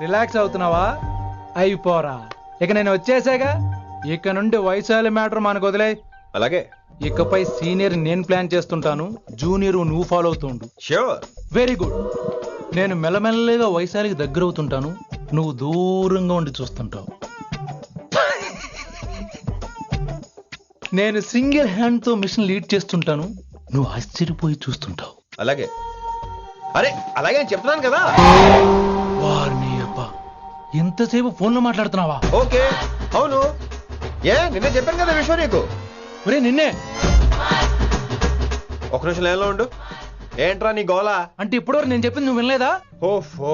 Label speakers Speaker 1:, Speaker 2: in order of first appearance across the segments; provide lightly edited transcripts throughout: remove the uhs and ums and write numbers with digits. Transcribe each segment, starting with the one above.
Speaker 1: Relax అవుతున్నావా? అయిపోరా, ఇక నేను వచ్చేసాగా. ఇక నుండి వైశాలి మ్యాటర్ మనకు వదిలే.
Speaker 2: అలాగే.
Speaker 1: ఇకపై సీనియర్ నేను ప్లాన్ చేస్తుంటాను, జూనియర్ నువ్వు ఫాలో అవుతుండు.
Speaker 2: ష్యూర్.
Speaker 1: Very good. నేను మెల్లమెల్లగా వైశాలికి దగ్గర అవుతుంటాను, నువ్వు దూరంగా ఉండి చూస్తుంటావు. నేను సింగిల్ హ్యాండ్ తో మిషన్ లీడ్ చేస్తుంటాను, నువ్వు ఆశ్చర్యపోయి చూస్తుంటావు.
Speaker 2: అలాగే. అరే అలాగే అని చెప్తున్నాను కదా.
Speaker 1: వారిని అబ్బా, ఎంతసేపు ఫోన్ లో మాట్లాడుతున్నావా?
Speaker 2: ఓకే. అవును, నిన్నే చెప్పాను కదా విషయం నీకు.
Speaker 1: ఒరే నిన్నే.
Speaker 2: ఒక నిమిషం లైన్లో ఉండు. ఏంట్రా నీ గోలా?
Speaker 1: అంటే ఇప్పటివరకు నేను చెప్పింది నువ్వు వినలేదా?
Speaker 2: ఓఫో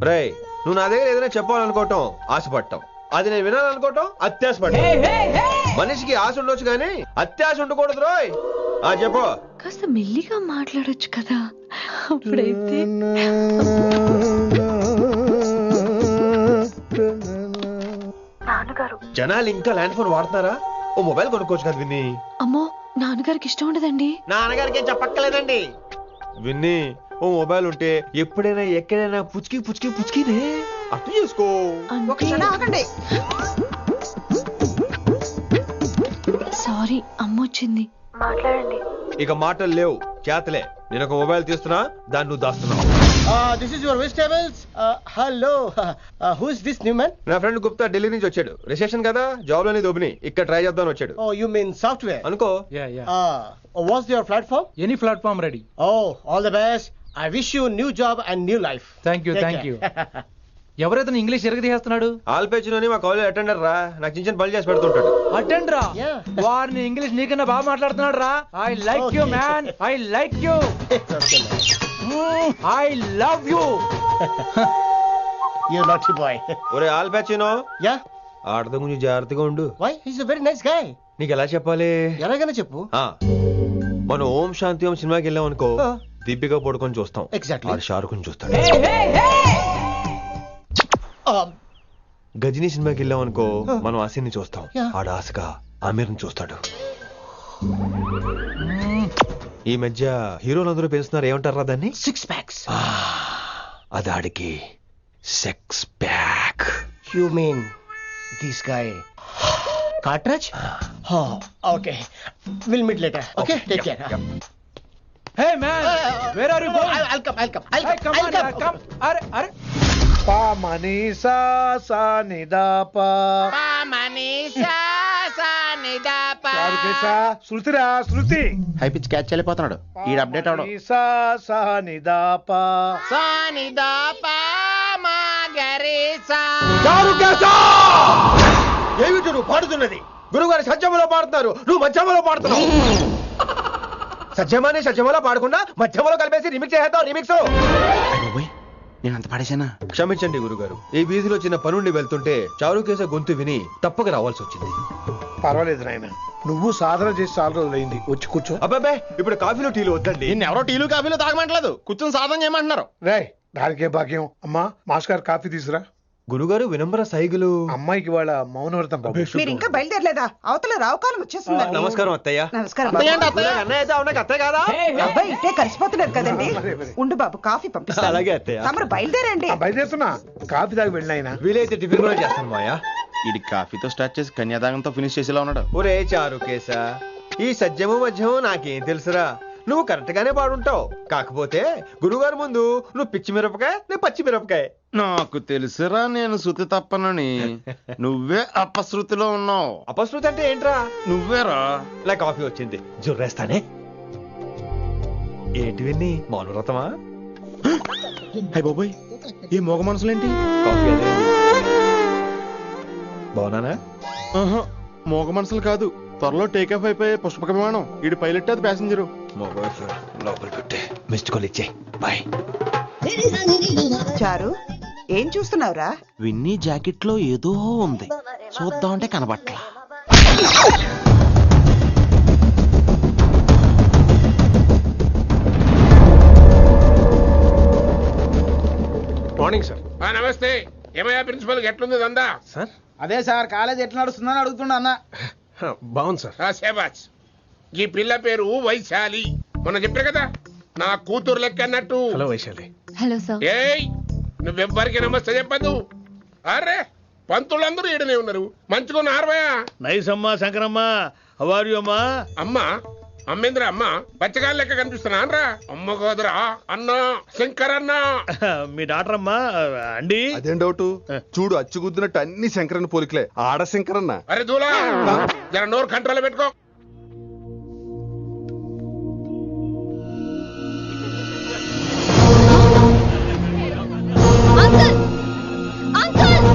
Speaker 2: రేయ్, నువ్వు నా దగ్గర ఏదైనా చెప్పాలనుకోవటం ఆశపడటం, అది నేను వినాలనుకోవటం అత్యాశపడటం. మనిషికి ఆశ ఉండొచ్చు కానీ అత్యాశ ఉండకూడదు రోయ్. చెప్పు.
Speaker 3: కాస్త మెల్లిగా మాట్లాడొచ్చు కదా, అప్పుడైతే. నాన్నగారు,
Speaker 2: జనాలు ఇంకా ల్యాండ్ ఫోన్ వాడుతున్నారా? ఓ మొబైల్ కొనుక్కోవచ్చు కదా విన్ని.
Speaker 3: అమ్మో, నాన్నగారికి ఇష్టం ఉండదండి.
Speaker 2: నాన్నగారికి ఏం చెప్పక్కర్లేదండి. విన్ని, ఓ మొబైల్ ఉంటే ఎప్పుడైనా ఎక్కడైనా పుచ్చుకి పుచ్చుకి పుచ్చుకినే అర్థం చేసుకో.
Speaker 3: సారీ, అమ్మ వచ్చింది. మాట్లాడండి.
Speaker 2: ఇక మాటలు లేవు, చేతలే. నేను ఒక మొబైల్ తీస్తున్నా, దాన్ని నువ్వు దాస్తున్నావు.
Speaker 4: This is your vegetables. Hello. Who is this new man?
Speaker 2: నా ఫ్రెండ్ గుప్తా ఢిల్లీ నుంచి వచ్చాడు. రిసెప్షన్ కదా, జాబ్ లోని దొబ్బిని ఇక్కడ ట్రై చేద్దామని వచ్చాడు.
Speaker 4: Oh, you mean software?
Speaker 2: అనుకో.
Speaker 4: What's your platform?
Speaker 1: Any platform ready.
Speaker 4: Oh, all the best. I wish you new job and new life.
Speaker 1: Thank you, thank you. ఎవరైతే ఇంగ్లీష్ ఎరగదీస్తున్నాడు?
Speaker 2: ఆల్పేచినోని మా కాలేజ్ అటెండర్ రా, నాకు చిన్న చిన్న పనులు చేసి పెడుతుంటాడు.
Speaker 1: అటెండర్ రా? వారిని ఇంగ్లీష్ నీకన్నా బాగా మాట్లాడుతున్నాడు రా. I like you man, I like you, I love you.
Speaker 4: You naughty boy.
Speaker 2: ఒరే ఆల్పేచినో,
Speaker 4: Yeah?
Speaker 2: ఆడతో కొంచెం జాగ్రత్తగా ఉండు.
Speaker 4: Why? He's a very nice guy.
Speaker 2: నీకు ఎలా చెప్పాలి?
Speaker 4: ఎలాగైనా చెప్పు.
Speaker 2: మనం ఓం శాంతి ఓం సినిమాకి వెళ్ళాం అనుకో, దీపిక పడుకొని చూస్తాం.
Speaker 4: Exactly.
Speaker 2: షారుఖ్ చూస్తాడు. గజనీ సినిమాకి వెళ్ళాం అనుకో, మనం ఆసిని చూస్తాం. ఆడ ఆశగా ఆమీర్ని చూస్తాడు. ఈ మధ్య హీరోలందరూ పెంచుతున్నారు, ఏమంటారా దాన్ని?
Speaker 4: 6 packs.
Speaker 2: అది ఆడికి sex pack.
Speaker 4: You mean this guy? Cartridge? Oh, okay. We'll meet later. Okay, take care.
Speaker 1: Hey man, where are you going?
Speaker 4: I'll come.
Speaker 1: Hey, come on, come. అరే
Speaker 5: పా మనీ సా సా నిదా పా
Speaker 4: మనీ సా సా నిదా పా.
Speaker 5: శృతిరా, శృతి.
Speaker 4: హై పిచ్ క్యాచ్ వెళ్ళిపోతున్నాడు. ఈ update అవడం.
Speaker 5: సా సా నిదా పా
Speaker 4: సా నిదా పా మా గరి సా.
Speaker 2: ఏమిటి నువ్వు పాడుతున్నది? గురువుగారు సత్యములో పాడుతున్నారు, నువ్వు మధ్యమలో పాడుతున్నావు. సత్యమాని సత్యములో పాడకుండా మధ్యమలో కలిపేసి రిమిక్స్ చేద్దాం. రిమిక్స్
Speaker 4: నేను అంత పాడేశానా?
Speaker 2: క్షమించండి గురుగారు, ఈ వీధిలో చిన్న పనుండి వెళ్తుంటే చారుకేశ గొంతు విని తప్పక రావాల్సి వచ్చింది.
Speaker 5: పర్వాలేదు నాయన, నువ్వు సాధన చేసి చాలా రోజులైంది. వచ్చి కూర్చో.
Speaker 2: అబ్బాబే, ఇప్పుడు కాఫీలో టీలు వద్దండి.
Speaker 4: నిన్న ఎవరో టీలు కాఫీలు తాగమంటలేదు, కూర్చొని సాధన చేయమంటున్నారు.
Speaker 5: రాయ్, దానికే భాగ్యం. అమ్మా, మాస్ గారు కాఫీ తీసురా.
Speaker 2: గురుగారు వినమ్ర సైగులు.
Speaker 5: అమ్మాయికి వాళ్ళ మౌనవ్రతం.
Speaker 6: మీరు ఇంకా బయలుదేరలేదా? అవతల రావుకాలం వచ్చేస్తుంది.
Speaker 2: నమస్కారం అత్తయ్య.
Speaker 6: నమస్కారం.
Speaker 2: అన్నయ్య అయితే అవునా అత్తయ్య కాదా?
Speaker 6: అబ్బాయి ఇట్టే కలిసిపోతున్నారు కదండి. ఉండు బాబు, కాఫీ పంపిస్తాను.
Speaker 2: అలాగే అత్తయ్య.
Speaker 6: తమరు బయలుదేరండి.
Speaker 5: బయలుదేరుతున్నా, కాఫీ తాగి వెళ్ళినాయన.
Speaker 2: వీలైతే టిఫిన్ కూడా చేస్తాను మాయా.
Speaker 4: ఇది కాఫీతో స్టార్ట్ చేసి కన్యాదానంతో ఫినిష్ చేసేలా ఉన్నాడు.
Speaker 2: ఒరే చారుకేశ, ఈ సత్యము మధ్యము నాకేం తెలుసురా? నువ్వు కరెక్ట్ గానే పాడుంటావు, కాకపోతే గురుగారు ముందు నువ్వు పిచ్చి మిరపకాయ, నేను పచ్చి మిరపకాయ.
Speaker 4: నాకు తెలుసురా నేను శృతి తప్పనని. నువ్వే అపశృతిలో ఉన్నావు.
Speaker 2: అపశృతి అంటే ఏంట్రా?
Speaker 4: నువ్వేరా.
Speaker 2: నా కాఫీ వచ్చింది, జుర్రేస్తానే. ఏంటి విన్ని, మౌనవ్రతమా?
Speaker 4: హై బాబోయ్, ఈ మోగ మనసులేంటి?
Speaker 2: కాఫీ అదే. బాగున్నానా?
Speaker 4: మోగ మనసులు కాదు, త్వరలో టేక్ ఆఫ్ అయిపోయే పుష్పక విమానం. ఈడు పైలట్, అది ప్యాసింజరు.
Speaker 2: లోపలికి పెట్టే మిస్డ్ కాల్ ఇచ్చే. బాయ్.
Speaker 6: చారు, ఏం చూస్తున్నావురా?
Speaker 4: విన్నీ జాకెట్ లో ఏదో ఉంది, చూద్దామంటే కనబట్లా.
Speaker 2: Morning sir.
Speaker 7: నమస్తే. ఏమయ్యా ప్రిన్సిపల్, ఎట్లుంది దందా?
Speaker 2: సార్
Speaker 5: అదే సార్, కాలేజ్ ఎట్లా నడుస్తుందని అడుగుతున్నా అన్న.
Speaker 2: బాగుంది సార్.
Speaker 7: శేబాజ్. ఈ పిల్ల పేరు వైశాలి. మొన్న చెప్పారు కదా, నా కూతురు లెక్క అన్నట్టు.
Speaker 2: హలో వైశాలి.
Speaker 3: Hello sir.
Speaker 7: ఏయ్, నువ్వెవ్వరికి నమస్తే చెప్పద్దు. అరే పంతులందరూ ఈడనే ఉన్నారు, మంచుకున్న ఆర్వయా.
Speaker 5: నైస్ అమ్మా శంకరమ్మ, హవారు అమ్మా.
Speaker 7: అమ్మా అమ్మేంద్ర అమ్మ పచ్చగాళ్ళ లెక్క కనిపిస్తున్నా రా. అమ్మ కాదురా అన్న, శంకర్ అన్న.
Speaker 5: మీ డాక్టర్ అమ్మా అండి.
Speaker 8: అదేం డౌట్, చూడు అచ్చుగుద్దినట్టు అన్ని శంకరన్న పోలికలే, ఆడ శంకరన్న.
Speaker 7: అరే దూలా జర నోరు కంట్రోల్ పెట్టుకో.
Speaker 3: అంకుల్ అంకుల్,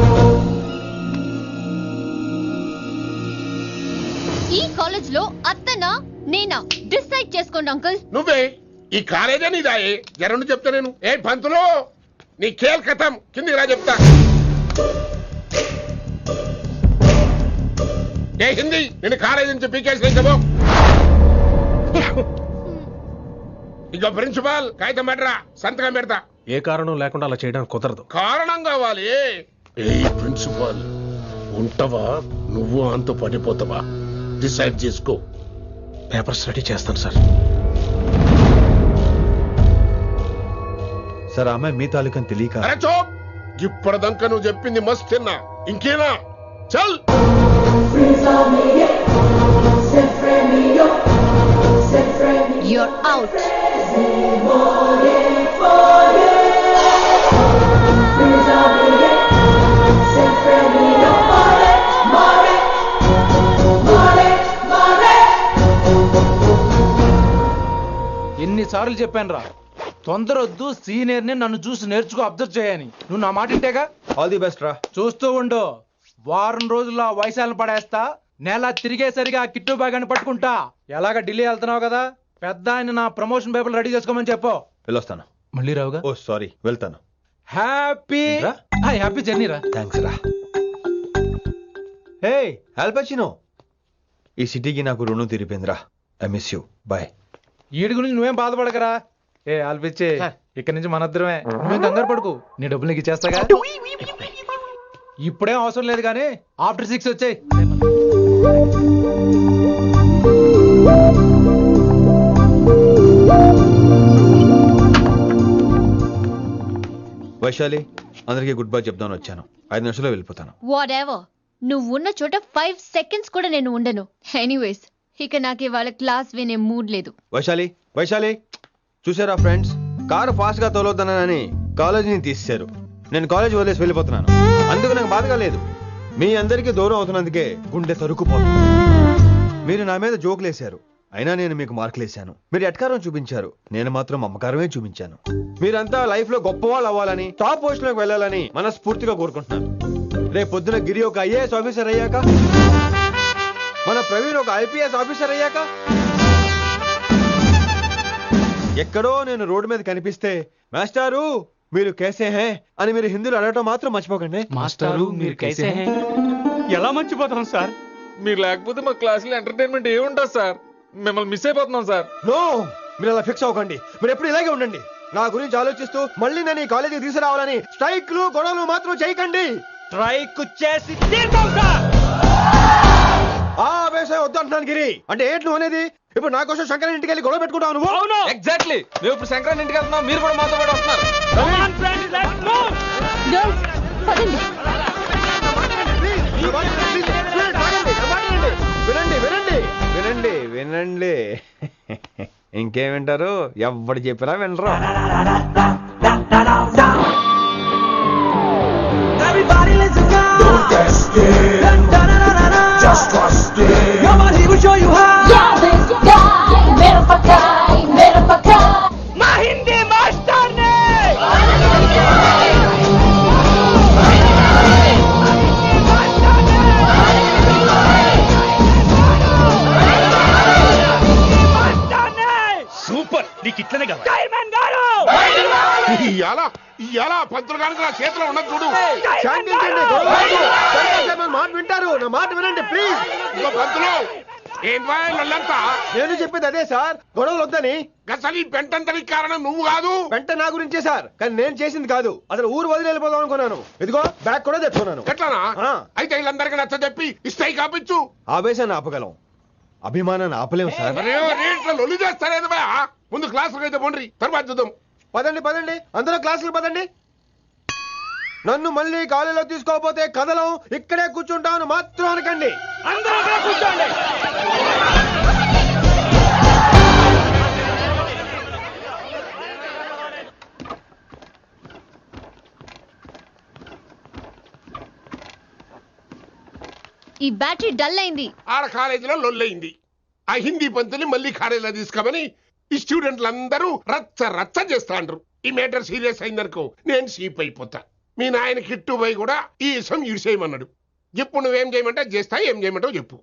Speaker 3: ఈ కాలేజ్ లో అత్తనా నేనా డిసైడ్ చేసుకోండి అంకుల్.
Speaker 7: నువ్వే ఈ కాలేజే నీదాయే, జరండు చెప్తా నేను. ఏ పంతులు నీ ఖేల్ కథం, కిందికి రా చెప్తా. ఏ హిందీ నేను కాలేజీ నుంచి పీకేసి ఇక ప్రిన్సిపాల్ కాగితం పెట్టరా, సంతకం పెడతా.
Speaker 4: ఏ కారణం లేకుండా అలా చేయడానికి కుదరదు.
Speaker 7: కారణం కావాలి. ఏ ప్రిన్సిపాల్ ఉంటావా, నువ్వు అంత పడిపోతావా, డిసైడ్ చేసుకో.
Speaker 4: పేపర్ స్టడీ చేస్తాను సార్.
Speaker 2: సార్ అమ్మాయి మీ తాలూకని తెలియక.
Speaker 7: అరే చోప్, ఇప్పటిదాకా నువ్వు చెప్పింది మస్త్ తిన్నా, ఇంకేనా చల్.
Speaker 3: You're out.
Speaker 1: ఎన్నిసార్లు చెప్పాను రా, తొందరొద్దు, సీనియర్ని నన్ను చూసి నేర్చుకో, అబ్జర్వ్ చేయని. నువ్వు నా మాట ఇంటేగా.
Speaker 2: ఆల్ ది బెస్ట్ రా.
Speaker 1: చూస్తూ ఉండు, వారం రోజుల్లో ఆ వయసాలను పడేస్తా. నెల తిరిగేసరిగా ఆ కిట్టు బ్యాగాన్ని పట్టుకుంటా. ఎలాగ ఢిల్లీ వెళ్తున్నావు కదా, పెద్ద ఆయన నా ప్రమోషన్ పేపర్లు రెడీ చేసుకోమని చెప్పు.
Speaker 2: వెళ్ళొస్తాను.
Speaker 1: మళ్ళీ రావుగా.
Speaker 2: ఓ సారీ, వెళ్తాను.
Speaker 1: హ్యాపీ
Speaker 2: ఏంట్రా?
Speaker 1: హ్యాపీ జర్నీ రా.
Speaker 2: థ్యాంక్స్ రా. హే ఆల్పచినో, ఈ సిటీకి నాకు రుణం తీరిపోయిందిరా. I miss you. బాయ్.
Speaker 1: వీడి గురించి నువ్వేం బాధపడకరా. ఏ ఆల్పిచ్చే, ఇక్కడి నుంచి మనద్దరమే, నువ్వేం కంగారు పడుకు. నీ డబ్బులు నీకు ఇచ్చేస్తాగా. ఇప్పుడేం అవసరం లేదు కానీ ఆఫ్టర్ 6 వచ్చాయి.
Speaker 2: వైశాలి, అందరికీ గుడ్ బై చెప్దామని వచ్చాను. 5 నిమిషాల్లో వెళ్ళిపోతాను.
Speaker 3: Whatever. నువ్వు ఉన్న చోట 5 seconds కూడా నేను ఉండను. ఎనీవేస్, ఇక నాకు ఇవాళ క్లాస్ వినే మూడ్ లేదు.
Speaker 2: వైశాలి, వైశాలి, చూసారా ఫ్రెండ్స్, కారు ఫాస్ట్ గా తోలొద్దనని కాలేజీని తీసేశారు. నేను కాలేజ్ వదిలేసి వెళ్ళిపోతున్నాను. అందుకు నాకు బాధగా లేదు. మీ అందరికీ దూరం అవుతున్నందుకే గుండె తరుక్కుపోతుంది. మీరు నా మీద జోకులేశారు, అయినా నేను మీకు మార్కులేశాను. మీరు ఎట్కారం చూపించారు, నేను మాత్రం అమ్మకారమే చూపించాను. మీరంతా లైఫ్ లో గొప్పవాళ్ళు అవ్వాలని, టాప్ పొజిషన్ లోకి వెళ్ళాలని మనస్ఫూర్తిగా కోరుకుంటున్నాను. రేపు పొద్దున గిరి ఒక IAS ఆఫీసర్ అయ్యాక, మన ప్రవీణ్ ఒక IPS ఆఫీసర్ అయ్యాక, ఎక్కడో నేను రోడ్డు మీద కనిపిస్తే మాస్టారు మీరు కేసే హే అని మీరు హిందీలో అడగటం మాత్రం మర్చిపోకండి.
Speaker 1: మాస్టారు మీరు కైసే హై?
Speaker 9: ఎలా మర్చిపోతాం సార్, మీరు లేకపోతే మా క్లాసులో ఎంటర్టైన్మెంట్ ఏముంటుంది సార్, మిమ్మల్ని మిస్ అయిపోతున్నాం సార్.
Speaker 2: నో, మీరు అలా ఫిక్స్ అవ్వకండి. మీరు ఎప్పుడు ఇలాగే ఉండండి. నా గురించి ఆలోచిస్తూ మళ్ళీ నేను ఈ కాలేజీకి తీసుకురావాలని స్ట్రైక్లు గొడవలు మాత్రం చేయకండి.
Speaker 9: స్ట్రైక్ చేసి తీరుతాం సార్.
Speaker 2: ఆ వేసే వద్దంటున్నాను గిరి. అంటే ఏంటి నువ్వు అనేది? ఇప్పుడు నా కోసం శంకర్ ఇంటికి వెళ్ళి గొడవ పెట్టుకుంటావు నువ్వు?
Speaker 9: అవును, ఎగ్జాక్ట్లీ. మేము ఇప్పుడు శంకరాన్ని ఇంటికి వెళ్తున్నాం, మీరు కూడా మాతో పాటు వస్తున్నారు.
Speaker 3: Girls, పదండి.
Speaker 2: వినండి వినండి వినండి వినండి. ఇంకేం వింటారు? ఎవడు చెప్పినా వినరు.
Speaker 9: సూపర్, నీకు ఇట్లనే కావాలి.
Speaker 7: ఇలా పంతులు కనుక నా చేతిలో ఉన్నది చూడు.
Speaker 2: శాంతించండి, గొడవ వద్దు. శంకర్ సార్ నా మాట వింటారు. నా మాట వినండి ప్లీజ్.
Speaker 7: ఇంకో పంతులు ఏంటంతా?
Speaker 2: నేను చెప్పేది అదే సార్, గొడవలు వద్దని.
Speaker 7: అసలు ఈ పెంటంతరికి కారణం నువ్వు కాదు.
Speaker 2: వెంట నా గురించే సార్, కానీ నేను చేసింది కాదు. అసలు ఊరు వదిలి వెళ్ళిపోదాం అనుకున్నాను. ఇదిగో బ్యాగ్ కూడా తెచ్చుకున్నాను.
Speaker 7: ఎట్లానా?
Speaker 2: ఆ.
Speaker 7: అయితే వీళ్ళందరికీ నచ్చ చెప్పి ఇస్తాయి కాపించు.
Speaker 2: ఆవేశాన్ని ఆపగలం, అభిమానాన్ని ఆపలేము సార్.
Speaker 7: రేట్ల లొల్లి చేస్తారేది బా. ముందు క్లాసులకు అయితే పోండి, తర్వాత చూద్దాం.
Speaker 2: పదండి పదండి, అందరూ క్లాసులు పదండి. నన్ను మళ్ళీ కాలేజీలో తీసుకోకపోతే కథలం ఇక్కడే కూర్చుంటాను మాత్రం అనకండి.
Speaker 4: అందరూ ఇక్కడ కూర్చోండి.
Speaker 3: ఈ బ్యాటరీ డల్ అయింది.
Speaker 7: ఆడ కాలేజీలో లొల్లయింది. ఆ హిందీ పంతుని మళ్ళీ కాలేజీలో తీసుకోమని ఈ స్టూడెంట్లందరూ రచ్చ రచ్చ చేస్తాండ్రు. ఈ మేటర్ సీరియస్ అయిందనుకో నేను సీప్ అయిపోతా. మీ నాయన కిట్టు పోయి కూడా ఈ విషయం ఇడిసేయమన్నాడు. ఇప్పుడు నువ్వేం చేయమంటే చేస్తా, ఏం చేయమంటావు చెప్పు.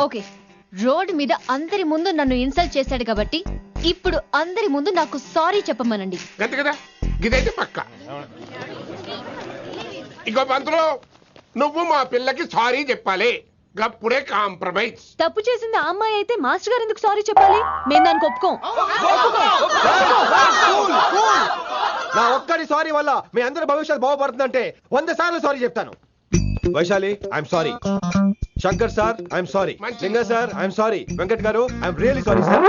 Speaker 3: ఓకే, రోడ్ మీద అందరి ముందు నన్ను ఇన్సల్ట్ చేశాడు కాబట్టి ఇప్పుడు అందరి ముందు నాకు సారీ చెప్పమనండి.
Speaker 7: గంతే కదా, గిదైతే పక్క. ఇంకో పంతులు, నువ్వు మా పిల్లకి సారీ చెప్పాలి. గప్పుడే కాంప్రమైజ్.
Speaker 3: తప్పు చేసింది ఆ అమ్మాయి అయితే మాస్టర్ గారు ఎందుకు సారీ చెప్పాలి? మేము దానికి ఒప్పుకోం.
Speaker 2: నా ఒక్కడి సారీ వల్ల మీ అందరి భవిష్యత్తు బాగుపడుతుందంటే 100 సార్లు సారీ చెప్తాను. Vaishali, I'm sorry. Shankar sir, I'm sorry. లింగ సార్, ఐఎమ్ సారీ. వెంకట్ గారు, I'm really sorry sir.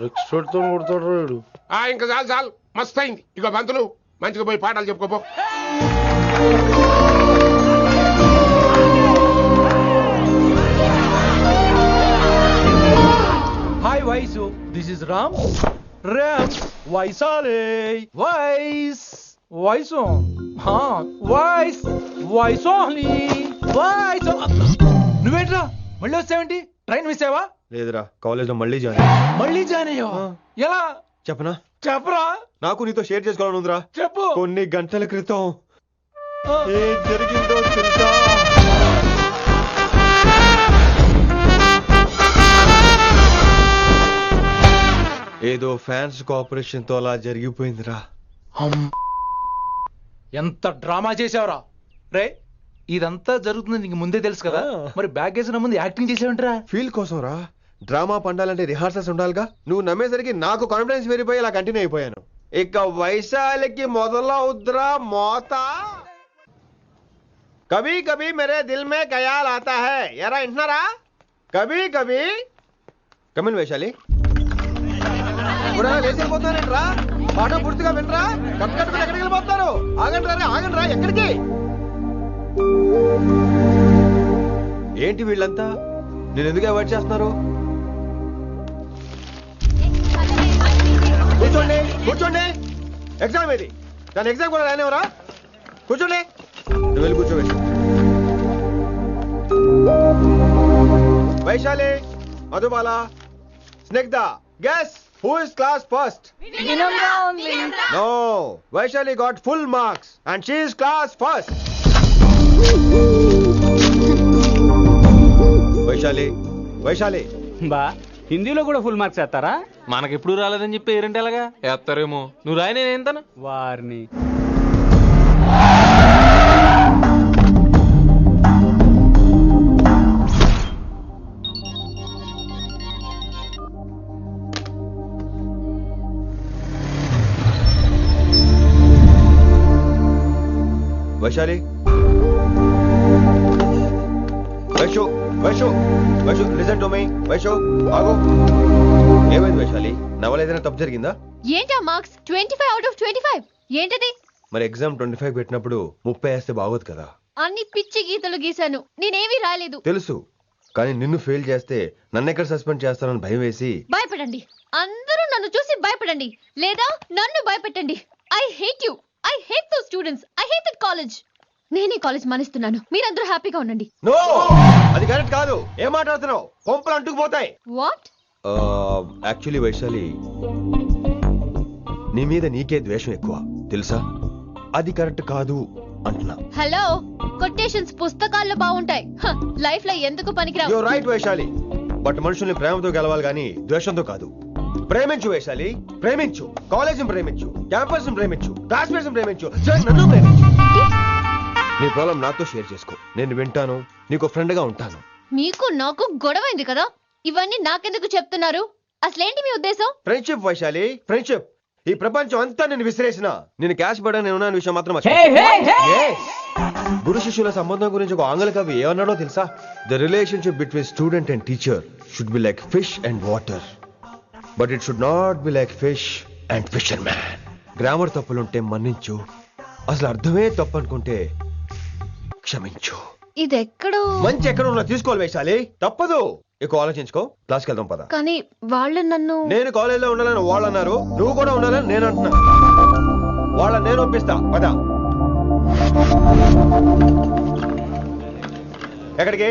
Speaker 5: Expect తో కొడతాడు.
Speaker 7: ఇంకా చాలు చాలు, మస్త్ అయింది. ఇగో పంతులు, మంచిగా పోయి పాఠాలు చెప్పుకోపో.
Speaker 1: Hi Vaishu, this is Ram. Ram వైసాలే. వైస్ వైసు వైస్ వైసోని వైస్. నువ్వేంట్రా మళ్ళీ వచ్చావేంటి? ట్రైన్ మిస్ అయ్యావా?
Speaker 2: లేదురా, కాలేజ్ లో మళ్ళీ జాయిన్.
Speaker 1: మళ్ళీ జాయిన్ అయ్యావా? ఎలా
Speaker 2: చెప్పనా?
Speaker 1: చెప్పరా.
Speaker 2: నాకు నీతో షేర్ చేసుకోవాలని ఉందిరా.
Speaker 1: చెప్పు.
Speaker 2: కొన్ని గంటల క్రితం ఏం జరిగిందో తెలుసా? ఏదో ఫ్యాన్స్ కోఆపరేషన్ తో అలా జరిగిపోయిందిరా.
Speaker 1: ఎంత డ్రామా చేసావురా రే. ఇదంతా జరుగుతుంది నీకు ముందే తెలుసు కదా, మరి బ్యాగ్ వేసిన ముందు యాక్టింగ్ చేసావంటరా?
Speaker 2: ఫీల్ కోసం రా. డ్రామా పండాలంటే రిహార్సల్స్ ఉండాలిగా. నువ్వు నమ్మేసరికి నాకు కాన్ఫిడెన్స్ పెరిగిపోయి ఇలా కంటిన్యూ అయిపోయాను. ఇక వైశాలికి మొదలవుద్రా మోత. కభీ కభీ మేరే దిల్ మే ఖయాల్ ఆతా హై. ఎరా ఇంటున్నారా? కభీ కభీ. కమిన్ వైశాలి. లేచిపోతానంట్రా, పాఠం పూర్తిగా వినరా? కట్టుకట్టుకుని ఎక్కడికి వెళ్ళిపోతారు? ఆగండి రా, ఆగండి రా. ఎక్కడికి? ఏంటి వీళ్ళంతా నేను ఎందుకు అవాయిడ్ చేస్తున్నారు? కూర్చోండి కూర్చోండి. ఎగ్జామ్ ఏది? దాని ఎగ్జామ్ కూడా రానివరా? కూర్చోండి. నువ్వు వెళ్ళి కూర్చోవేసి. Vaishali, Madhubala, Snigdha, guess who is class first? No, Vaishali got full marks and she is class first. Vaishali
Speaker 10: బా హిందీలో కూడా ఫుల్ మార్క్స్ వేస్తారా?
Speaker 9: మనకెప్పుడు రాలేదని చెప్పి ఏరంటే ఎలాగా వేస్తారేమో. నువ్వు రాయి, నేను ఏంతాను
Speaker 10: వారిని.
Speaker 2: Vaishali, Vaishu Vaishu Vaishu listen to me. Vaishu ఆగు. ఏమైంది వైశాలి? నా వల్ల ఏదైనా తప్పు జరిగిందా?
Speaker 3: ఏంటా మార్క్స్? 25 out of 25 ఏంటది?
Speaker 2: మరి ఎగ్జామ్ 25 పెట్టినప్పుడు 30 వేస్తే బాగోదు కదా.
Speaker 3: అన్ని పిచ్చి గీతలు గీశాను, నేనేమీ రాలేదు.
Speaker 2: తెలుసు, కానీ నిన్ను ఫెయిల్ చేస్తే నన్ను ఎక్కడ సస్పెండ్ చేస్తానని భయం వేసి.
Speaker 3: భయపడండి, అందరూ నన్ను చూసి భయపడండి, లేదా నన్ను భయపెట్టండి. I hate you. I hate those students. I hate that college. నేనే కాలేజ్ మానేస్తున్నాను. మీరందరూ హ్యాపీగా ఉండండి.
Speaker 2: నో, అది కరెక్ట్ కాదు. ఏం మాట్లాడుతున్నావు? కొంపలు అంటుకుపోతాయి.
Speaker 3: వాట్?
Speaker 2: యాక్చువల్లీ వైశాలి, నీ మీద నీకే ద్వేషం ఎక్కువ తెలుసా? అది కరెక్ట్ కాదు అంటున్నా.
Speaker 3: హలో, కొటేషన్స్ పుస్తకాల్లో బాగుంటాయి, లైఫ్ లో ఎందుకు పనికిరావు.
Speaker 2: You are right Vaishali, but మనుషుల్ని ప్రేమతో గెలవాలి గాని ద్వేషంతో కాదు. ప్రేమించు వైశాలి, ప్రేమించు. కాలేజీని ప్రేమించు, క్యాంపస్ ప్రేమించు, క్లాస్మేట్స్ ప్రేమించు, నన్ను ప్రేమించు. నీ ప్రాబ్లం నాతో షేర్ చేసుకో. నేను వింటాను, నీకు ఫ్రెండ్ గా ఉంటాను.
Speaker 3: మీకు నాకు గొడవైంది కదా, ఇవన్నీ నాకెందుకు చెప్తున్నారు? అసలేంటి మీ ఉద్దేశం?
Speaker 2: Friendship Vaishali, friendship. ఈ ప్రపంచం అంతా నేను విసిరేసిన నేను క్యాష్ పడా నేను ఉన్న విషయం మాత్రం గురు శిష్యుల సంబంధం గురించి ఒక ఆంగ్ల కవి ఏమన్నాడో తెలుసా? The relationship between student and teacher should be like fish and water, but it should not be like fish and fisherman. Grammar తప్పులుంటే మన్నించు, అసలు అర్థమే తప్పు అనుకుంటే క్షమించు.
Speaker 3: ఇది ఎక్కడో
Speaker 2: మంచి ఎక్కడ ఉన్నా తీసుకోవాలి వైశాలి, తప్పదు. ఎక్కువ ఆలోచించుకో, క్లాస్కి వెళ్దాం పద.
Speaker 3: కానీ వాళ్ళు నన్ను
Speaker 2: నేను కాలేజీలో ఉండాలని వాళ్ళు అన్నారు, నువ్వు కూడా ఉండాలని నేను అంటున్నా. వాళ్ళని నేను ఒప్పిస్తా, పద. ఎక్కడికి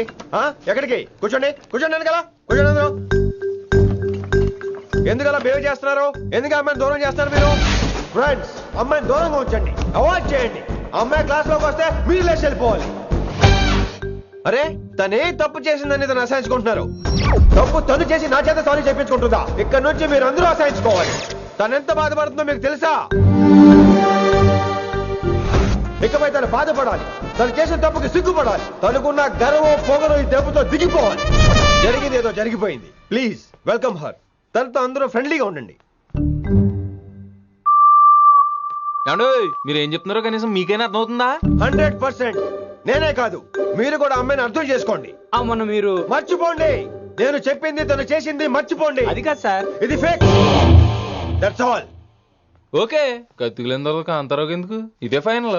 Speaker 2: ఎక్కడికి? కూర్చోండి కూర్చోండి కదా, కూర్చోండి అందరూ. ఎందుకలా బిహేవ్ చేస్తున్నారు? ఎందుకు అమ్మాయిని దూరం చేస్తారు మీరు? ఫ్రెండ్స్, అమ్మాయిని దూరంగా ఉంచండి, అవాయిడ్ చేయండి. అమ్మాయి క్లాస్ లోకి వస్తే మీరు లేచి వెళ్ళిపోవాలి. అరే, తనే తప్పు చేసిందని తను అసహించుకుంటున్నారు. తప్పు తను చేసి నా చేత సారీ చెప్పించుకుంటుందా? ఇక్కడ నుంచి మీరు అందరూ అసహించుకోవాలి. తనెంత బాధపడుతుందో మీకు తెలుసా? ఇకపై తను బాధపడాలి, తను చేసిన తప్పుకి సిగ్గుపడాలి. తనకున్న గర్వం పొగరు ఈ దెబ్బతో దిగిపోవాలి. జరిగింది ఏదో జరిగిపోయింది. Please welcome her. తనతో అందరూ ఫ్రెండ్లీగా ఉండండి.
Speaker 9: మీరు ఏం చెప్తున్నారో కనీసం మీకైనా అర్థమవుతుందా?
Speaker 2: 100%. నేనే కాదు, మీరు కూడా అమ్మాయిని అర్థం చేసుకోండి.
Speaker 10: మొన్న మీరు
Speaker 2: మర్చిపోండి, నేను చెప్పింది తను చేసింది మర్చిపోండి.
Speaker 10: అది కాదు సార్,
Speaker 2: ఇది ఫేక్. That's all.
Speaker 9: ఓకే, కత్తిలేని తర్వాత కాంతారావుకి ఎందుకు? ఇదే ఫైనల్.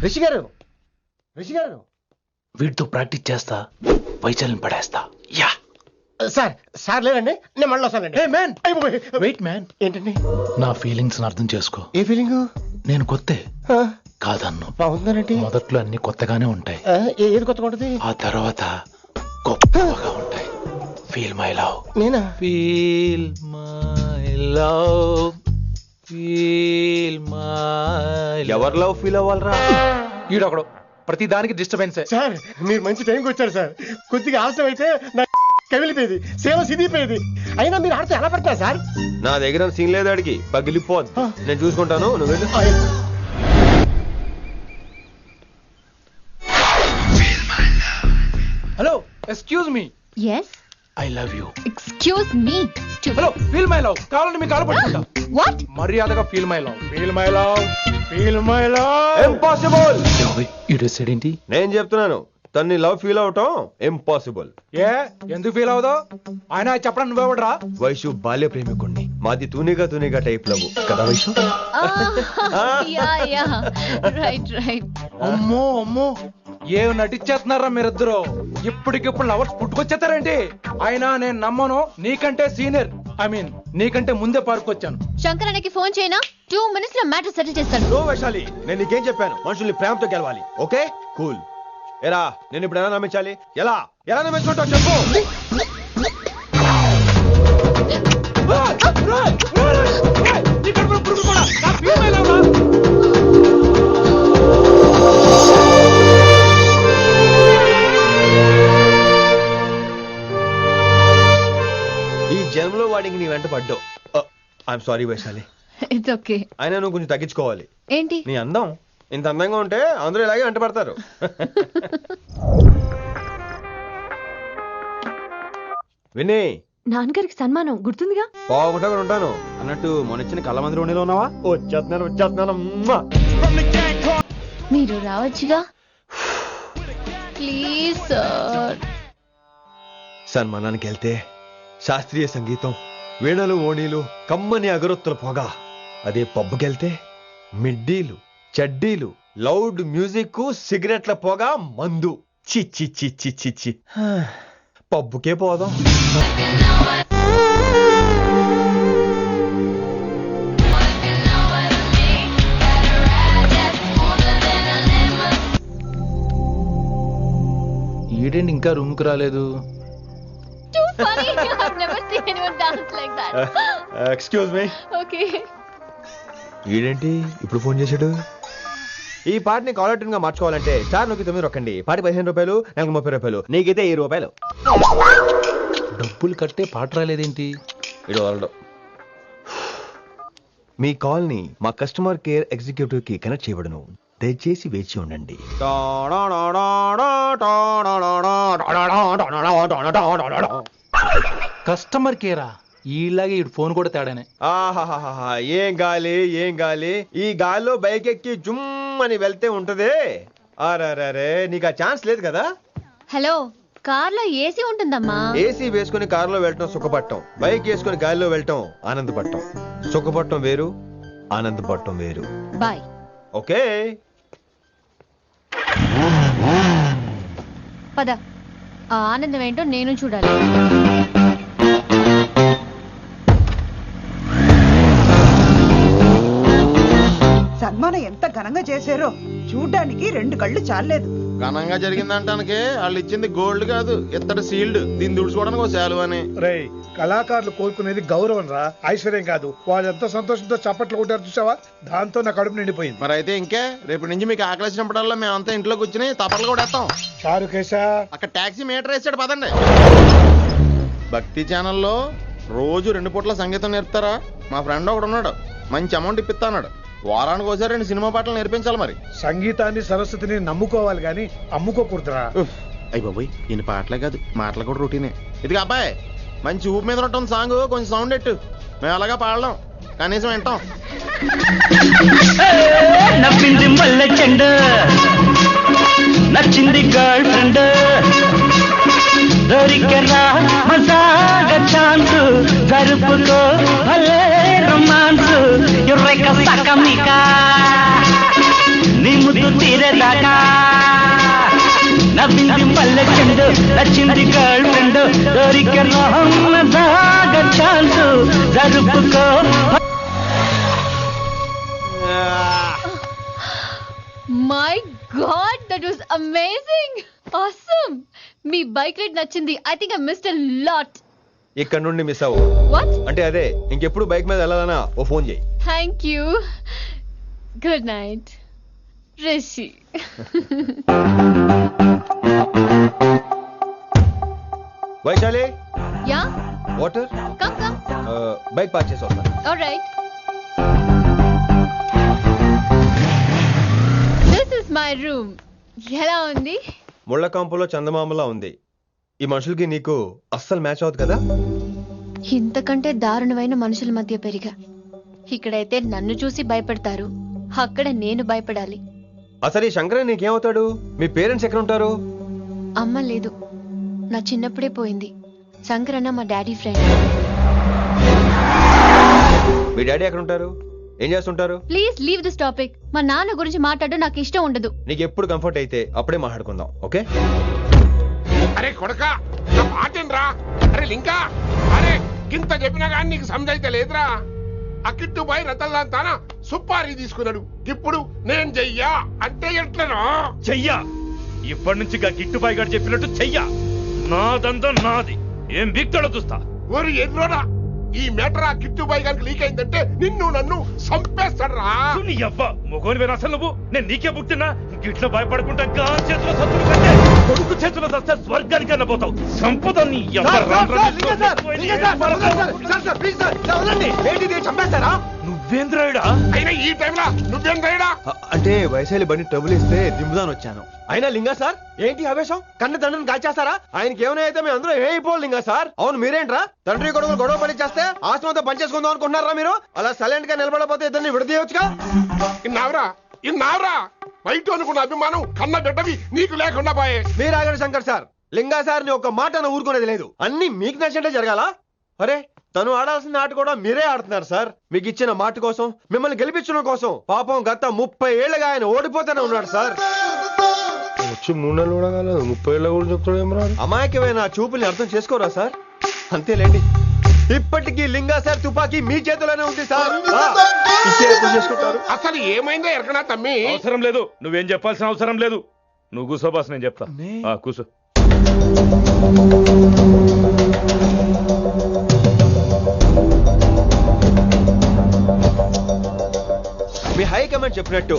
Speaker 4: రిషి గారు, రిషి గారు,
Speaker 1: వీటితో ప్రాక్టీస్ చేస్తా, వైశాలిని పడేస్తా. యా
Speaker 4: సార్ సార్ లేదండి, నేను మళ్ళీ వస్తానండి.
Speaker 1: వెయిట్ మ్యాన్,
Speaker 4: ఏంటండి?
Speaker 1: నా ఫీలింగ్స్ అర్థం చేసుకో.
Speaker 4: ఏ ఫీలింగ్?
Speaker 1: నేను కొత్తే కాదన్ను.
Speaker 4: బాగుందనండి.
Speaker 1: మొదట్లో అన్ని కొత్తగానే ఉంటాయి,
Speaker 4: ఏది కొత్తగా ఉంటుంది?
Speaker 1: ఆ తర్వాత గొప్పగా ఉంటాయి. Feel my love.
Speaker 4: నేనా?
Speaker 1: Feel my love, feel my.
Speaker 2: ఎవరు లవ్ ఫీల్ అవ్వాలరా?
Speaker 1: ఈడొకడు ప్రతి దానికి డిస్టర్బెన్సే.
Speaker 4: సార్ మీరు మంచి టైంకి వచ్చారు సార్. కొద్దిగా ఆలస్యం అయితే నా కమిలిపోయేది, సేవ సిదిపోయేది. అయినా మీరు ఆడితే ఎలా పడతారు సార్?
Speaker 2: నా దగ్గర సీన్ లేదు, అడిగి పగిలిపోద్దు. నేను చూసుకుంటాను, నువ్వు వెళ్ళు.
Speaker 1: Hello, excuse me.
Speaker 3: yes
Speaker 1: I love you.
Speaker 3: excuse me
Speaker 1: hello, feel my love. కావాలంటే మీ కాలు పట్టుకుంటా.
Speaker 3: what
Speaker 1: మర్యాదగా feel my love, feel my love, feel my love.
Speaker 2: Impossible.
Speaker 1: ఇటు సైడ్ ఏంటి?
Speaker 2: నేను చెప్తున్నాను, తన్ని లవ్ ఫీల్ అవటం ఇంపాసిబుల్.
Speaker 1: ఏ ఎందుకు ఫీల్ అవుదో? ఆయన చెప్పడం నువ్వెవడరా?
Speaker 2: వైషు బాల్య ప్రేమికుణ్ణి, మాది తూనిగా తూనిగా టైప్ లవ్ కదా వైషు?
Speaker 3: yeah right
Speaker 1: అమ్మో అమ్మో, ఏం నటించేస్తున్నారా మీరిద్దరు? ఇప్పటికిప్పుడు లవర్స్ పుట్టుకొచ్చేస్తారేంటి? అయినా నేను నమ్మను, నీకంటే సీనియర్, ఐ మీన్ నీకంటే ముందే పార్కొచ్చాను.
Speaker 3: శంకరన్నకి ఫోన్ చేయనా? 2 minutes లో మ్యాటర్ సెటిల్ చేస్తాను.
Speaker 2: నో వైశాలి, నేను నీకేం చెప్పాను? మనుషుల్ని ప్రేమతో గెలవాలి. Okay cool. ఎరా, నేను ఇప్పుడు ఎలా నమ్మించాలి? ఎలా ఎలా నమ్మించుకుంటావు చెప్పు. ఈ జన్మలో వాడికి నీ వెంట పడ్డావు. I'm sorry Vaishali.
Speaker 3: It's okay.
Speaker 2: అయినా నువ్వు కొంచెం తగ్గించుకోవాలి.
Speaker 3: ఏంటి?
Speaker 2: నీ అందం ఇంత అందంగా ఉంటే అందరూ ఇలాగే వెంట పడతారు. విని,
Speaker 3: నాన్నగారికి సన్మానం గుర్తుందిగా?
Speaker 2: బాగుంటా ఉంటాను
Speaker 10: అన్నట్టు మొన్నొచ్చిన కళ్ళమందిరంలో ఉన్నావా?
Speaker 2: వచ్చేస్తున్నాను.
Speaker 3: మీరు రావచ్చుగా. Please sir.
Speaker 2: సన్మానానికి వెళ్తే శాస్త్రీయ సంగీతం, వీణలు, ఓణీలు, కమ్మని అగరొత్తుల పొగ. అదే పబ్బుకెళ్తే మిడ్డీలు, చెడ్డీలు, లౌడ్ మ్యూజిక్, సిగరెట్ల పొగ, మందు. చిచ్చి చిచ్చి చిచ్చి. పబ్బుకే పోదాం.
Speaker 1: ఈడేంటి ఇంకా రూమ్ కు రాలేదు?
Speaker 3: Too funny. I've never seen anyone dance like that.
Speaker 2: Excuse me.
Speaker 3: Okay.
Speaker 2: ఈడేంటి ఇప్పుడు ఫోన్ చేశాడు? ఈ పాటని కాలర్ ట్యూన్ గా మార్చుకోవాలంటే స్టార్ నొక్కి 9 రొక్కండి. పాటి 15 రూపాయలు, నాకు 30 రూపాయలు, నీకైతే 10 రూపాయలు.
Speaker 1: డబ్బులు కట్టే పాట రాలేదేంటి?
Speaker 2: ఇడు వదలడు. మీ కాల్ ని మా కస్టమర్ కేర్ ఎగ్జిక్యూటివ్ కి కనెక్ట్ చేయబడును. దయచేసి వేచి ఉండండి.
Speaker 1: కస్టమర్ కేరా? ఈలాగే ఇటు ఫోన్ కూడా తేడానే.
Speaker 2: ఆహాహాహా, ఏం గాలి ఏం గాలి. ఈ గాలిలో బైక్ ఎక్కి జుమ్ అని వెళ్తే ఉంటదే. అరే నీకు ఆ ఛాన్స్ లేదు కదా.
Speaker 3: హలో, కార్లో ఏసీ ఉంటుందమ్మా.
Speaker 2: ఏసీ వేసుకుని కారులో వెళ్ళటం సుఖపట్టం, బైక్ వేసుకుని గాలిలో వెళ్ళటం ఆనందపట్టం. సుఖపట్టం వేరు, ఆనందపట్టం వేరు.
Speaker 3: బాయ్.
Speaker 2: ఓకే
Speaker 3: పద, ఆ ఆనందం ఏంటో నేను చూడాలి.
Speaker 6: సన్మానం ఎంత ఘనంగా చేశారో చూడ్డానికి 2 కళ్ళు చాలేదు.
Speaker 11: ఘనంగా జరిగిందంటానికి వాళ్ళు ఇచ్చింది గోల్డ్ కాదు, ఇత్తడి సీల్డ్. దీన్ని దుడుచుకోవడానికి ఒక శాలువ అని.
Speaker 5: రేయ్, కళాకారులు కోరుకునేది గౌరవం రా, ఐశ్వర్యం కాదు. వాళ్ళు ఎంతో సంతోషంతో చప్పట్లు కొట్టారు చూసావా, దాంతో నా కడుపు నిండిపోయింది.
Speaker 11: మరి అయితే ఇంకే, రేపటి నుంచి మీకు ఆకలిసినప్పుడల్లా మేమంతా ఇంట్లో కూర్చుని తప్పట్లు కూడా వేస్తాం.
Speaker 5: చారుకేశా,
Speaker 11: అక్కడ టాక్సీ మీటర్ వేసాడు, పదండి. భక్తి ఛానల్లో రోజు 2 పూట్ల సంగీతం నేర్పుతారా? మా ఫ్రెండ్ ఒకడు ఉన్నాడు, మంచి అమౌంట్ ఇప్పిస్తా అన్నాడు. వారానికి ఒకసారి 2 సినిమా పాటలు నేర్పించాలి. మరి
Speaker 5: సంగీతాన్ని సరస్వతిని నమ్ముకోవాలి గాని అమ్ముకోకూడదురా.
Speaker 11: అయ్యి బాబోయ్, ఈయన పాటలే కాదు మాటలు కూడా రొటీనే. ఇదిగా అబ్బాయి, మంచి ఊపు మీద ఉంటుంది సాంగ్, కొంచెం సౌండ్ ఎట్టు. మేము అలాగా పాడలేం, కనీసం వింటాం.
Speaker 12: నవ్వింది మల్లె చెండు, నచ్చింది గర్ల్ ఫ్రెండ్, దొరికరా మజాగా ఛాన్స్, జరుపుకో భలే రొమాన్స్, ఎర్రెక సకమిక నీ ముద్దు తీరేదాకా. నవ్వింది మల్లె చెండు, నచ్చింది గర్ల్ ఫ్రెండ్, దొరికరా మజాగా ఛాన్స్, జరుపుకో.
Speaker 3: My god, that was amazing, awesome. మీ బైక్ రైడ్ నచ్చింది. I think I missed a lot.
Speaker 2: ఇక్కడ నుండి మిస్ అవ్వు.
Speaker 3: వాట్?
Speaker 2: అంటే అదే, ఇంకెప్పుడు బైక్ మీద వెళ్ళాలన్నా ఓ ఫోన్ చేయి.
Speaker 3: Thank you. Good night Rishi.
Speaker 2: Vaishali,
Speaker 3: yeah,
Speaker 2: water.
Speaker 3: Come come.
Speaker 2: Bike park చేసి వస్తాను.
Speaker 3: Alright. This is my room. ఎలా ఉంది?
Speaker 2: ముళ్ళ కాంపులో చందమామలా ఉంది. ఈ మనుషులకి నీకు అస్సలు మ్యాచ్ అవుతుంది కదా.
Speaker 3: ఇంతకంటే దారుణమైన మనుషుల మధ్య పెరిగా. ఇక్కడైతే నన్ను చూసి భయపడతారు, అక్కడ నేను భయపడాలి.
Speaker 2: అసలు ఈ శంకరన్ నీకేమవుతాడు? మీ పేరెంట్స్ ఎక్కడ ఉంటారు?
Speaker 3: అమ్మ లేదు, నా చిన్నప్పుడే పోయింది. శంకరన్న మా డాడీ ఫ్రెండ్.
Speaker 2: మీ డాడీ ఎక్కడ ఉంటారు? ఏం చేస్తుంటారు?
Speaker 3: Please leave this topic. మా నాన్న గురించి మాట్లాడడం నాకు ఇష్టం ఉండదు.
Speaker 2: నీకు ఎప్పుడు కంఫర్ట్ అయితే అప్పుడే మాట్లాడుకుందాం, ఓకే?
Speaker 7: అరే కొడక, నా మాటేనరా? అరే లింకా, అరే ఇంత చెప్పినా కానీ నీకు సమజైతే లేదురా. ఆ కిట్టు బాయ్ రతల్లాంతానా సుపారీ తీసుకున్నాడు. ఇప్పుడు నేను చెయ్యా అంటే ఎట్లనో
Speaker 12: చెయ్యా. ఇప్పటి నుంచి గిట్టుబాయి గారు చెప్పినట్టు చెయ్యా. నాదంతా నాది. ఏం బిక్తాడో చూస్తా.
Speaker 7: ఓరి ఎన్నోడా, ఈ మేటర్ ఆ కిట్టు బాయ్ గారికి లీక్ అయిందంటే నిన్ను నన్ను చంపేస్తాడరా.
Speaker 12: నీ అబ్బా మొగోని అసలు నువ్వు. నేను నీకే పుట్టినా గిట్ల భయపడకుండా గాలి చేతిలో సత్తులు కంటే కొడుకు చేతిలో వస్తే స్వర్గానికి అన్నపోతావు. సంపద నీ నువ్వేంద్రాయుడా?
Speaker 7: అయినా ఈ టైంలో నువ్వేంద్రాయుడా?
Speaker 2: అంటే వైశాలి బండి ట్రబుల్ ఇస్తే దింపుదాని వచ్చాను. అయినా లింగా సార్, ఏంటి ఆవేశం? కన్న తండ్రిని కాల్చేస్తారా? ఆయనకి ఏమైనా అయితే మేము అందరూ ఏమైపోవాలి లింగా సార్. అవును, మీరేంట్రా తండ్రి కొడుకులు గొడవ పని చేస్తే ఆశ్రమంతో పనిచేసుకుందాం అనుకుంటున్నారా మీరు? అలా సైలెంట్ గా నిలబడపోతే ఇద్దరిని విడదీయొచ్చుగా.
Speaker 7: ఇన్నావురా బయట అనుకున్న అభిమానం కన్న బిడ్డవి నీకు లేకుండా పోయే.
Speaker 2: మీరు ఆగండి శంకర్ సార్. లింగా సార్ ని ఒక్క మాట ఊరుకునేది లేదు. అన్ని మీకు నచ్చినట్టే జరగాల. అరే, తను ఆడాల్సిన ఆట కూడా మీరే ఆడుతున్నారు సార్. మీకు ఇచ్చిన మాట కోసం, మిమ్మల్ని గెలిపించడం కోసం పాపం గత 30 ఏళ్లుగా ఆయన ఓడిపోతూనే ఉన్నాడు సార్.
Speaker 5: వచ్చి 3 నెలలు కూడా కాలేదు, 30 ఏళ్ళ కూడా చెప్తాడు.
Speaker 2: అమాయకమైన చూపుల్ని అర్థం చేసుకోరా సార్? అంతేలేండి. ఇప్పటికీ లింగా సార్ తుపాకీ మీ చేతిలోనే ఉంది సార్. చేసుకుంటారు.
Speaker 7: అసలు ఏమైందో ఎరకనా తమ్మి?
Speaker 12: అవసరం లేదు, నువ్వేం చెప్పాల్సిన అవసరం లేదు. నువ్వు కూసో బాస్, నేను చెప్తా. కూసో.
Speaker 2: మీ హైకమాండ్ చెప్పినట్టు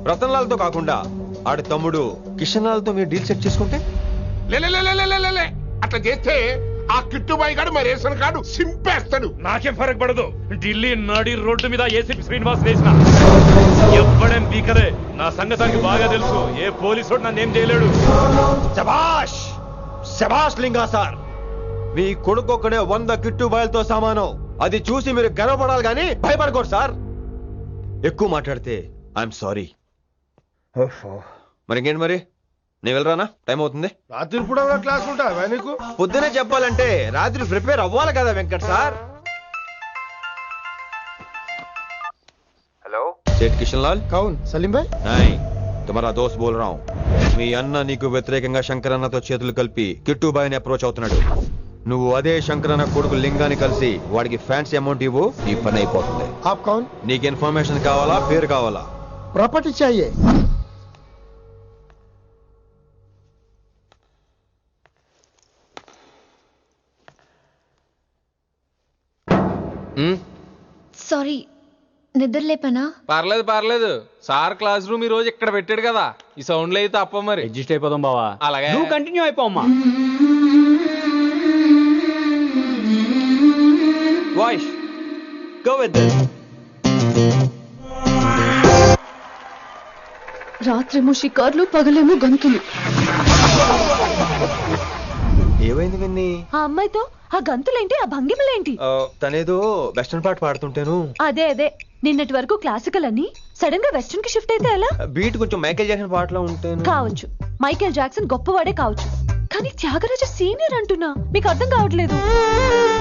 Speaker 2: రతన్ లాల్ తో కాకుండా ఆడి తమ్ముడు కిషన్ లాల్ తో మీరు డీల్ సెట్ చేసుకుంటే?
Speaker 7: లే అట్లా చేస్తే ఆ కిట్టుబాయి గారు మా రేషన్ కార్డు సింపేస్తాడు.
Speaker 12: నాకేం ఫరక్ పడదు. ఢిల్లీ నడి రోడ్డు మీద ఏసీపీ శ్రీనివాస్ వేసిన ఎవ్వడేం బీకరే. నా సంగతానికి బాగా తెలుసు. ఏ పోలీసు నన్నేం చేయలేడు.
Speaker 2: శభాష్ శభాష్ లింగా సార్. మీ కొడుకు ఒక్కడే 100 కిట్టుబాయిలతో సమానం. అది చూసి మీరు గర్వపడాలి కానీ భయపడకూడదు సార్. ఎక్కువ మాట్లాడితే ఐఎమ్ సారీ. మరి ఇంకేంటి మరి, నేను వెళ్ళరానా? టైం అవుతుంది.
Speaker 5: రాత్రి కూడా క్లాస్ ఉంటావా నీకు?
Speaker 2: పొద్దునే చెప్పాలంటే రాత్రి ప్రిపేర్ అవ్వాలి కదా వెంకట్ సార్. హలో సేठ కిషన్ లాల్.
Speaker 4: కౌన్ సలీం భాయ్?
Speaker 2: नहीं तुम्हारा दोस्त बोल रहा हूँ. మీ అన్న నీకు వ్యతిరేకంగా శంకరన్నతో చేతులు కలిపి కిట్టుబాయిని అప్రోచ్ అవుతున్నాడు. నువ్వు అదే శంకరన్న కొడుకు లింగాన్ని కలిసి వాడికి ఫ్యాన్సీ అమౌంట్ ఇవ్వు, ఈ పని అయిపోతుంది.
Speaker 4: ఆప్ కౌన్?
Speaker 2: నీకు ఇన్ఫర్మేషన్ కావాలా, పేరు కావాలా?
Speaker 4: ప్రాపర్టీ చాయే.
Speaker 3: సారీ, నిద్ర లేపనా?
Speaker 9: పర్లేదు పర్లేదు, సార్ క్లాస్ రూమ్ ఈ రోజు ఇక్కడ పెట్టాడు కదా, ఈ సౌండ్లు అయితే తప్ప మరి
Speaker 10: అడ్జస్ట్ అయిపోదాం బావా.
Speaker 9: అలాగే
Speaker 10: నువ్వు కంటిన్యూ అయిపోమ్మా.
Speaker 2: Voice go with this.
Speaker 3: రాత్రేమో షికార్లు, పగలేమో గంతులు.
Speaker 2: ఏమైంది విన్ని?
Speaker 3: ఆ అమ్మాయితో ఆ గంతులేంటి, ఆ భంగిమలేంటి?
Speaker 2: తనేదో వెస్టర్న్ పాట పాడుతుంటేను.
Speaker 3: అదే అదే, నిన్నటి వరకు క్లాసికల్ అని సడన్ గా వెస్టర్న్ కి షిఫ్ట్ అయితే ఎలా?
Speaker 2: బీట్ కొంచెం మైకేల్ జాక్సన్ పాటలో ఉంటాను.
Speaker 3: కావచ్చు, మైకేల్ జాక్సన్ గొప్పవాడే కావచ్చు, కానీ త్యాగరాజ సీనియర్ అంటున్నా. మీకు అర్థం కావట్లేదు.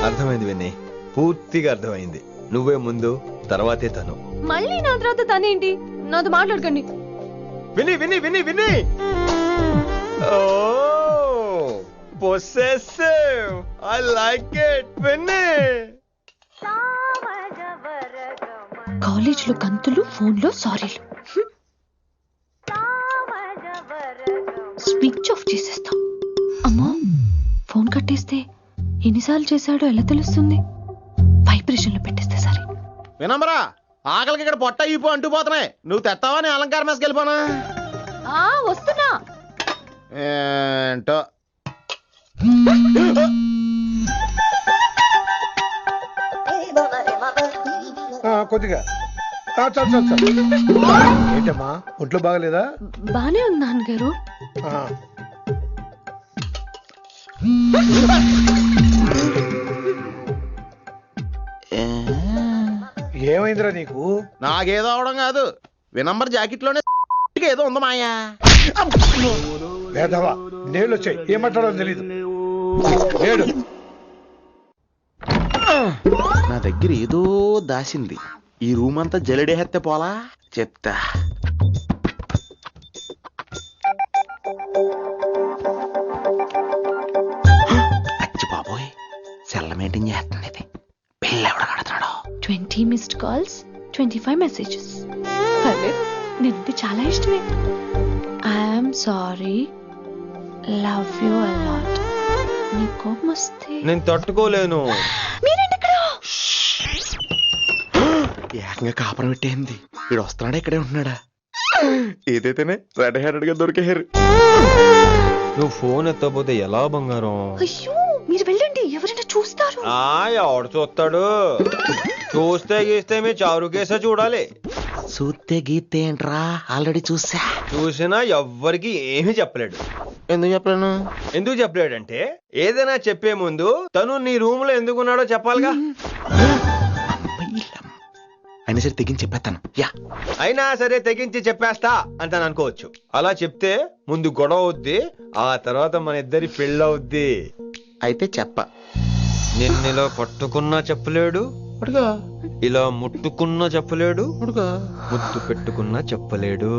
Speaker 2: అర్థమైంది విన్ని, పూర్తిగా అర్థమైంది. నువ్వే ముందు, తర్వాతే తను.
Speaker 3: మళ్ళీ నా తర్వాత తనేంటి? నాతో మాట్లాడకండి.
Speaker 2: విని విని విని విని possessive. I like it. విని
Speaker 3: కాలేజ్ లో గంతులు, ఫోన్ లో సారీలు. స్విచ్ ఆఫ్ చేసేస్తా. అమ్మో, ఫోన్ కట్టేస్తే ఎన్నిసార్లు చేశాడో ఎలా తెలుస్తుంది? వైబ్రేషన్ లో పెట్టేస్తే సరే.
Speaker 11: వినమ్రా, ఆకలికి ఇక్కడ పొట్ట ఇప్పు అంటూ పోతున్నాయి. నువ్వు తెస్తావా నీ అలంకారం వేసుకెళ్ళిపోనా?
Speaker 3: వస్తున్నా.
Speaker 11: ఏంటో
Speaker 5: కొద్దిగా చాలు చాలు చాలు. ఏంటమ్మా, ఒంట్లో బాగలేదా?
Speaker 3: బానే ఉంది నాన్నగారు.
Speaker 5: ఏమైందిరా నీకు?
Speaker 11: నాకేదో అవడం కాదు, వినంబర్ జాకెట్ లోనే ఏదో ఉంది మాయా.
Speaker 5: లేదవా, నేళ్ళు వచ్చాయి, ఏం మాట్లాడో తెలీదు. నేడు
Speaker 11: నా దగ్గర ఏదో దాసింది. ఈ రూమ్ అంతా జలడేహెత్తే పోలా చెప్తా. అచ్చి బాబోయ్, సెల్ల మెయింటైన్ చేస్తుంది ఇది. పిల్ల ఎవడ కడుతున్నాడు?
Speaker 3: 20 మిస్డ్ కాల్స్, 25 మెసేజెస్. అదే నిన్నంటే చాలా ఇష్టమే. I'm sorry, love you a lot. నీ కోపం వస్తే
Speaker 2: నేను తట్టుకోలేను.
Speaker 3: మీరేంటి ఇక్కడ?
Speaker 11: ఏకంగా కాపురం పెట్టేంది. వీడు వస్తున్నాడా, ఇక్కడే ఉంటున్నాడా? ఏదైతేనే రెడ్ హ్యాండెడ్ గా దొరికేహారు.
Speaker 2: నువ్వు ఫోన్ ఎత్తపోతే ఎలా బంగారం?
Speaker 3: అయ్యో, మీరు వెళ్ళండి, ఎవరైనా చూస్తారు.
Speaker 2: ఎవడు చూస్తాడు? చూస్తే గీస్తే మీ చారు కేసే చూడాలి.
Speaker 11: చూస్తే గీతే ఏంట్రా, ఆల్రెడీ చూసా.
Speaker 2: చూసినా ఎవ్వరికి ఏమీ చెప్పలేడు.
Speaker 11: ఎందుకు చెప్పలేను?
Speaker 2: ఎందుకు చెప్పలేడంటే, ఏదైనా చెప్పే ముందు తను నీ రూమ్ లో ఎందుకున్నాడో చెప్పాలిగా.
Speaker 11: అయినా సరే తెగించి చెప్పేస్తాను.
Speaker 2: అయినా సరే తెగించి చెప్పేస్తా అంటాను అనుకోవచ్చు. అలా చెప్తే ముందు గొడవ అవుద్ది, ఆ తర్వాత మన ఇద్దరి పెళ్ళవుద్ది.
Speaker 11: అయితే చెప్ప.
Speaker 2: నిన్నిలా పట్టుకున్నా చెప్పలేడు, ఇలా ముట్టుకున్నా చెప్పలేడు, ముద్దు పెట్టుకున్నా చెప్పలేడు.